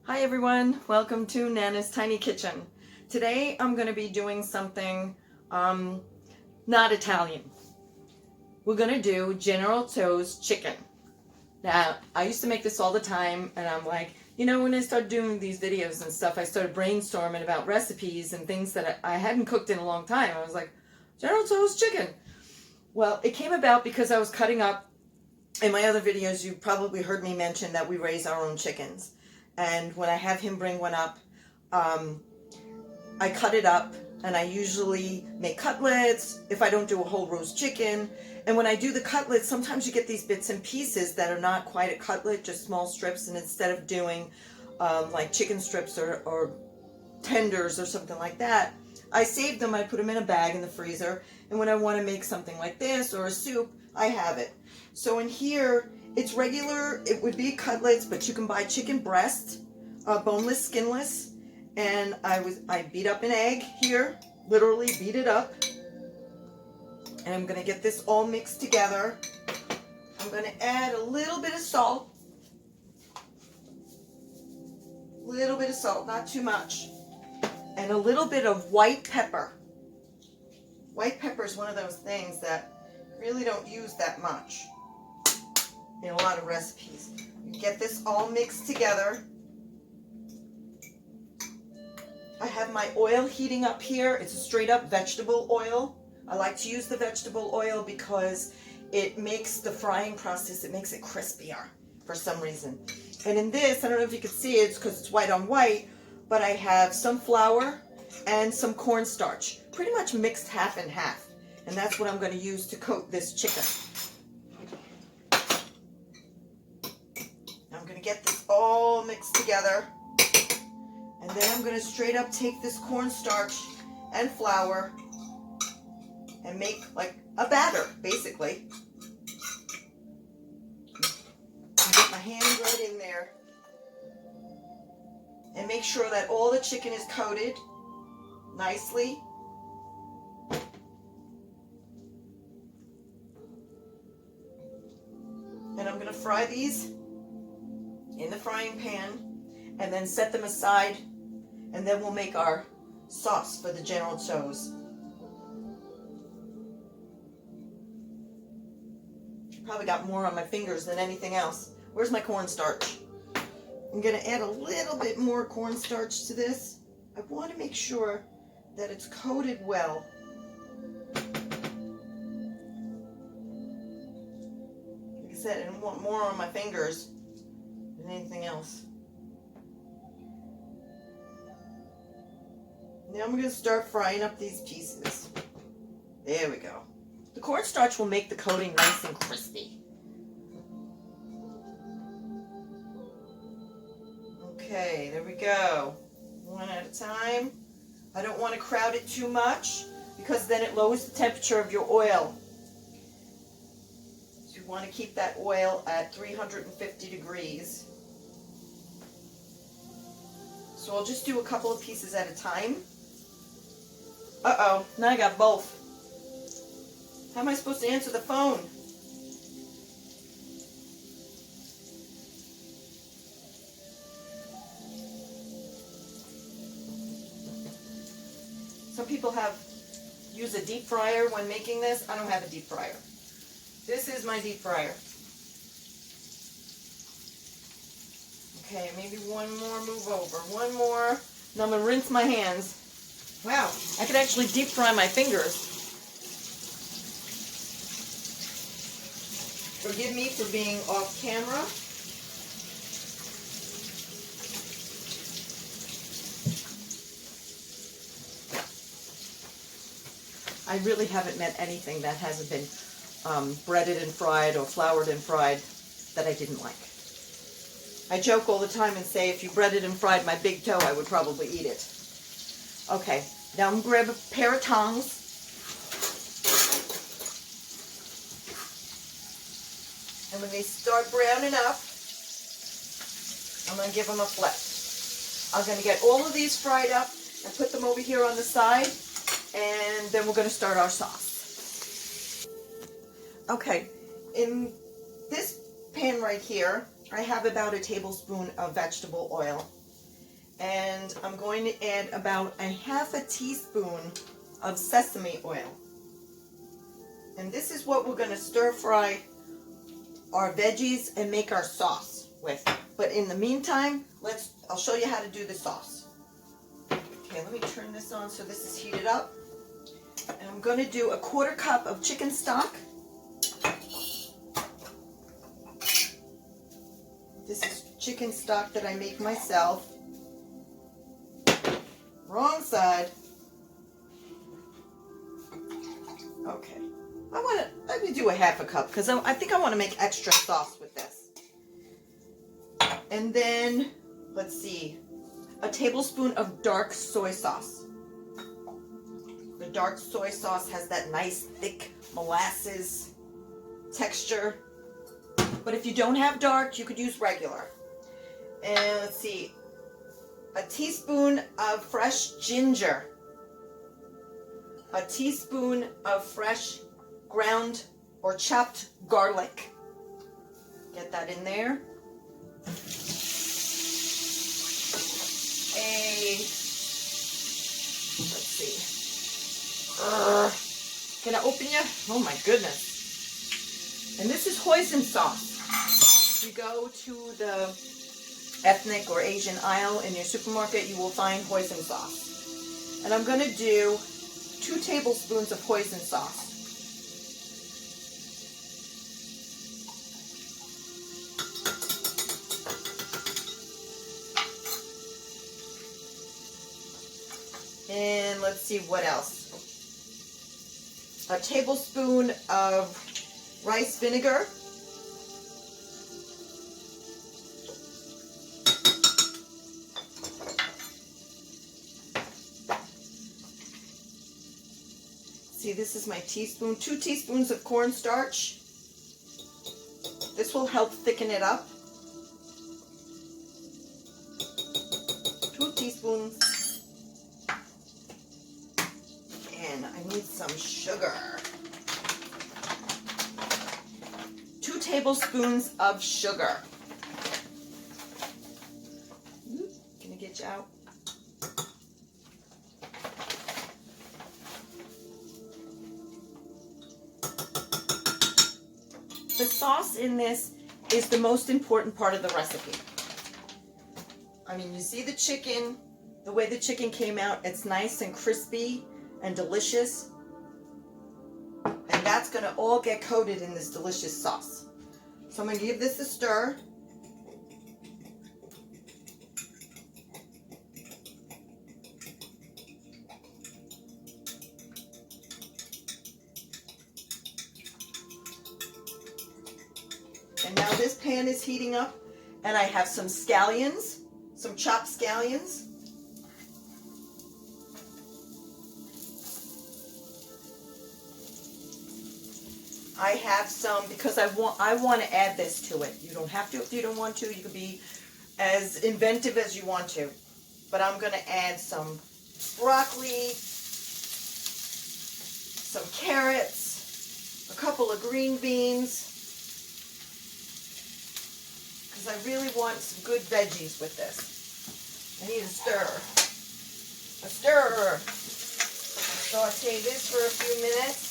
Hi everyone, welcome to Nana's Tiny Kitchen. Today I'm going to be doing something not Italian. We're going to do General Tso's chicken. Now, I used to make this all the time and I'm like, when I started doing these videos and stuff, I started brainstorming about recipes and things that I hadn't cooked in a long time. I was like, General Tso's chicken. Well, it came about because I was cutting up. In my other videos, you probably heard me mention that we raise our own chickens. And when I have him bring one up, I cut it up and I usually make cutlets if I don't do a whole roast chicken. And when I do the cutlets, sometimes you get these bits and pieces that are not quite a cutlet, just small strips. And instead of doing like chicken strips or tenders or something like that, I save them, I put them in a bag in the freezer. And when I want to make something like this or a soup, I have it. So in here, it's regular, it would be cutlets, but you can buy chicken breast, boneless, skinless. And I beat up an egg here, literally beat it up. And I'm gonna get this all mixed together. I'm gonna add a little bit of salt. Not too much. And a little bit of white pepper. White pepper is one of those things that really don't use that much in a lot of recipes. You get this all mixed together. I have my oil heating up here. It's a straight up vegetable oil. I like to use the vegetable oil because it makes the frying process, it makes it crispier for some reason. And in this, I don't know if you can see it because it's white on white, but I have some flour and some cornstarch, pretty much mixed half and half. And that's what I'm going to use to coat this chicken. I'm going to get this all mixed together. And then I'm going to straight up take this cornstarch and flour and make like a batter, basically. Get my hand right in there. And make sure that all the chicken is coated nicely. And I'm going to fry these in the frying pan and then set them aside, and then we'll make our sauce for the General Tso's. Probably got more on my fingers than anything else. Where's my cornstarch? I'm going to add a little bit more cornstarch to this. I want to make sure that it's coated well. Like I said, I don't want more on my fingers than anything else. Now I'm going to start frying up these pieces. There we go. The cornstarch will make the coating nice and crispy. Okay, there we go. One at a time. I don't want to crowd it too much because then it lowers the temperature of your oil. So you want to keep that oil at 350 degrees. So I'll just do a couple of pieces at a time. Uh-oh, now I got both. How am I supposed to answer the phone? Some people use a deep fryer when making this. I don't have a deep fryer. This is my deep fryer. Okay, maybe one more move over. One more. Now I'm going to rinse my hands. Wow, I could actually deep fry my fingers. Forgive me for being off camera. I really haven't met anything that hasn't been breaded and fried or floured and fried that I didn't like. I joke all the time and say if you breaded and fried my big toe, I would probably eat it. Okay, now I'm going to grab a pair of tongs. And when they start browning up, I'm going to give them a flip. I'm going to get all of these fried up and put them over here on the side. And then we're going to start our sauce. Okay, in this pan right here, I have about a tablespoon of vegetable oil. And I'm going to add about a half a teaspoon of sesame oil. And this is what we're going to stir fry our veggies and make our sauce with. But in the meantime, I'll show you how to do the sauce. Okay, let me turn this on so this is heated up. And I'm going to do a 1/4 cup of chicken stock. This is chicken stock that I make myself. Wrong side. Okay. Let me do a half a cup because I think I want to make extra sauce with this. And then, let's see, a tablespoon of dark soy sauce. The dark soy sauce has that nice thick molasses texture. But if you don't have dark, you could use regular. And let's see, a teaspoon of fresh ginger. A teaspoon of fresh ground or chopped garlic. Get that in there. Let's see. Can I open you? Oh my goodness. And this is hoisin sauce. If you go to the ethnic or Asian aisle in your supermarket, you will find hoisin sauce. And I'm going to do 2 tablespoons of hoisin sauce. And let's see what else. A tablespoon of rice vinegar. See, this is my teaspoon. 2 teaspoons of cornstarch. This will help thicken it up. 2 teaspoons. And I need some sugar. 2 tablespoons of sugar. Can I get you out? The sauce in this is the most important part of the recipe. I mean, you see the chicken, the way the chicken came out, it's nice and crispy and delicious. And that's going to all get coated in this delicious sauce. So I'm going to give this a stir. And now this pan is heating up, and I have some scallions, some chopped scallions. I have some because I want to add this to it. You don't have to if you don't want to. You can be as inventive as you want to. But I'm going to add some broccoli, some carrots, a couple of green beans. Because I really want some good veggies with this. I need a stir. A stir. Saute this for a few minutes.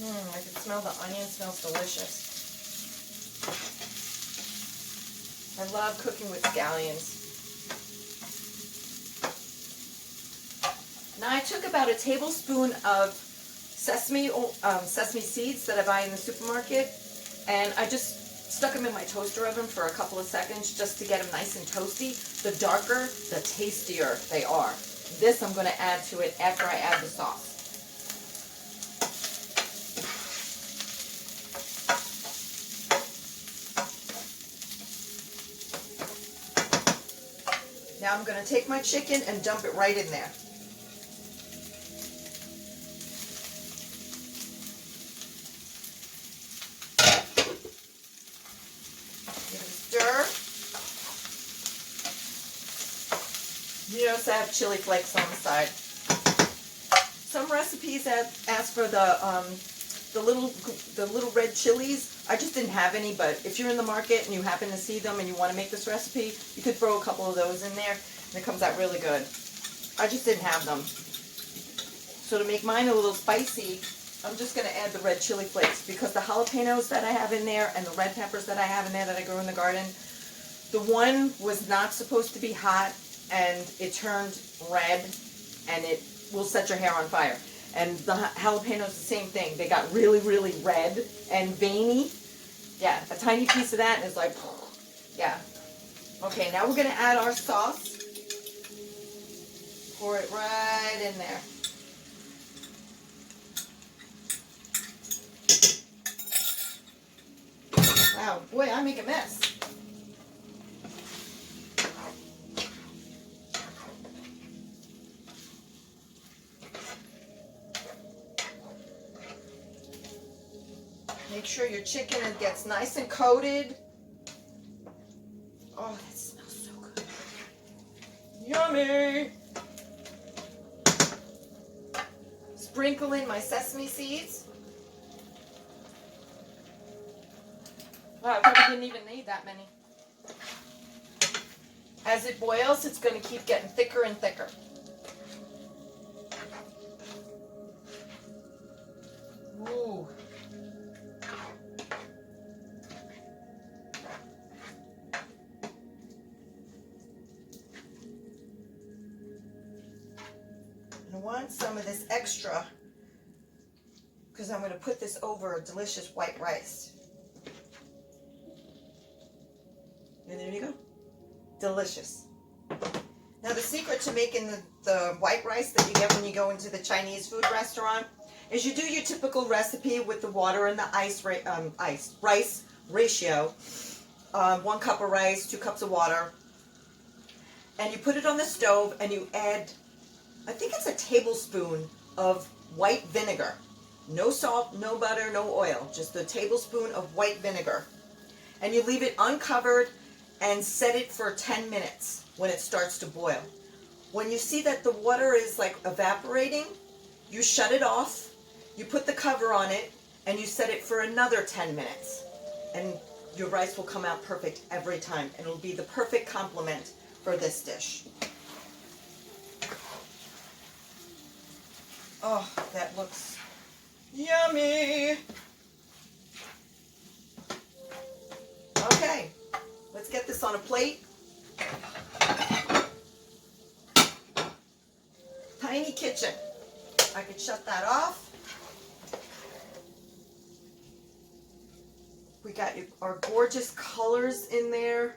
I can smell the onion. It smells delicious. I love cooking with scallions. Now I took about a tablespoon of sesame seeds that I buy in the supermarket, and I just stuck them in my toaster oven for a couple of seconds just to get them nice and toasty. The darker, the tastier they are. This I'm going to add to it after I add the sauce. Now I'm going to take my chicken and dump it right in there. Give it a stir. You notice I have chili flakes on the side. Some recipes ask for the the little red chilies. I just didn't have any, but if you're in the market and you happen to see them and you want to make this recipe, you could throw a couple of those in there, and it comes out really good. I just didn't have them. So to make mine a little spicy, I'm just going to add the red chili flakes, because the jalapenos that I have in there and the red peppers that I have in there that I grew in the garden, the one was not supposed to be hot, and it turned red, and it will set your hair on fire. And the jalapenos, the same thing. They got really, really red and veiny. Yeah, a tiny piece of that, and it's like, yeah. Okay, now we're going to add our sauce. Pour it right in there. Wow, boy, I make a mess. Make sure your chicken gets nice and coated. Oh, that smells so good. Yummy! Sprinkle in my sesame seeds. Wow, I probably didn't even need that many. As it boils, it's going to keep getting thicker and thicker. Ooh. I want some of this extra because I'm going to put this over a delicious white rice. And there you go. Delicious. Now the secret to making the white rice that you get when you go into the Chinese food restaurant is you do your typical recipe with the water and the rice ratio. 1 cup of rice, 2 cups of water. And you put it on the stove and you add, I think it's a tablespoon of white vinegar. No salt, no butter, no oil. Just a tablespoon of white vinegar. And you leave it uncovered and set it for 10 minutes when it starts to boil. When you see that the water is like evaporating, you shut it off, you put the cover on it, and you set it for another 10 minutes. And your rice will come out perfect every time, and it'll be the perfect complement for this dish. Oh, that looks yummy. Okay, let's get this on a plate. Tiny kitchen. I could shut that off. We got our gorgeous colors in there.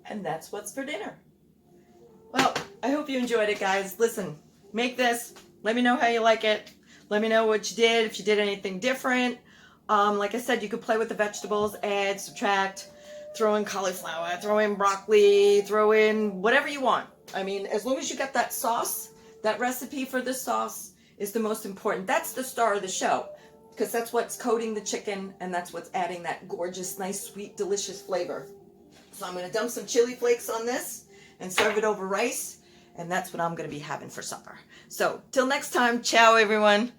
And that's what's for dinner. Well, I hope you enjoyed it, guys. Listen, make this. Let me know how you like it. Let me know what you did, if you did anything different. Like I said, you could play with the vegetables, add, subtract, throw in cauliflower, throw in broccoli, throw in whatever you want. I mean, as long as you got that sauce, that recipe for this sauce is the most important. That's the star of the show, because that's what's coating the chicken, and that's what's adding that gorgeous, nice, sweet, delicious flavor. So I'm going to dump some chili flakes on this and serve it over rice, and that's what I'm going to be having for supper. So till next time, ciao everyone.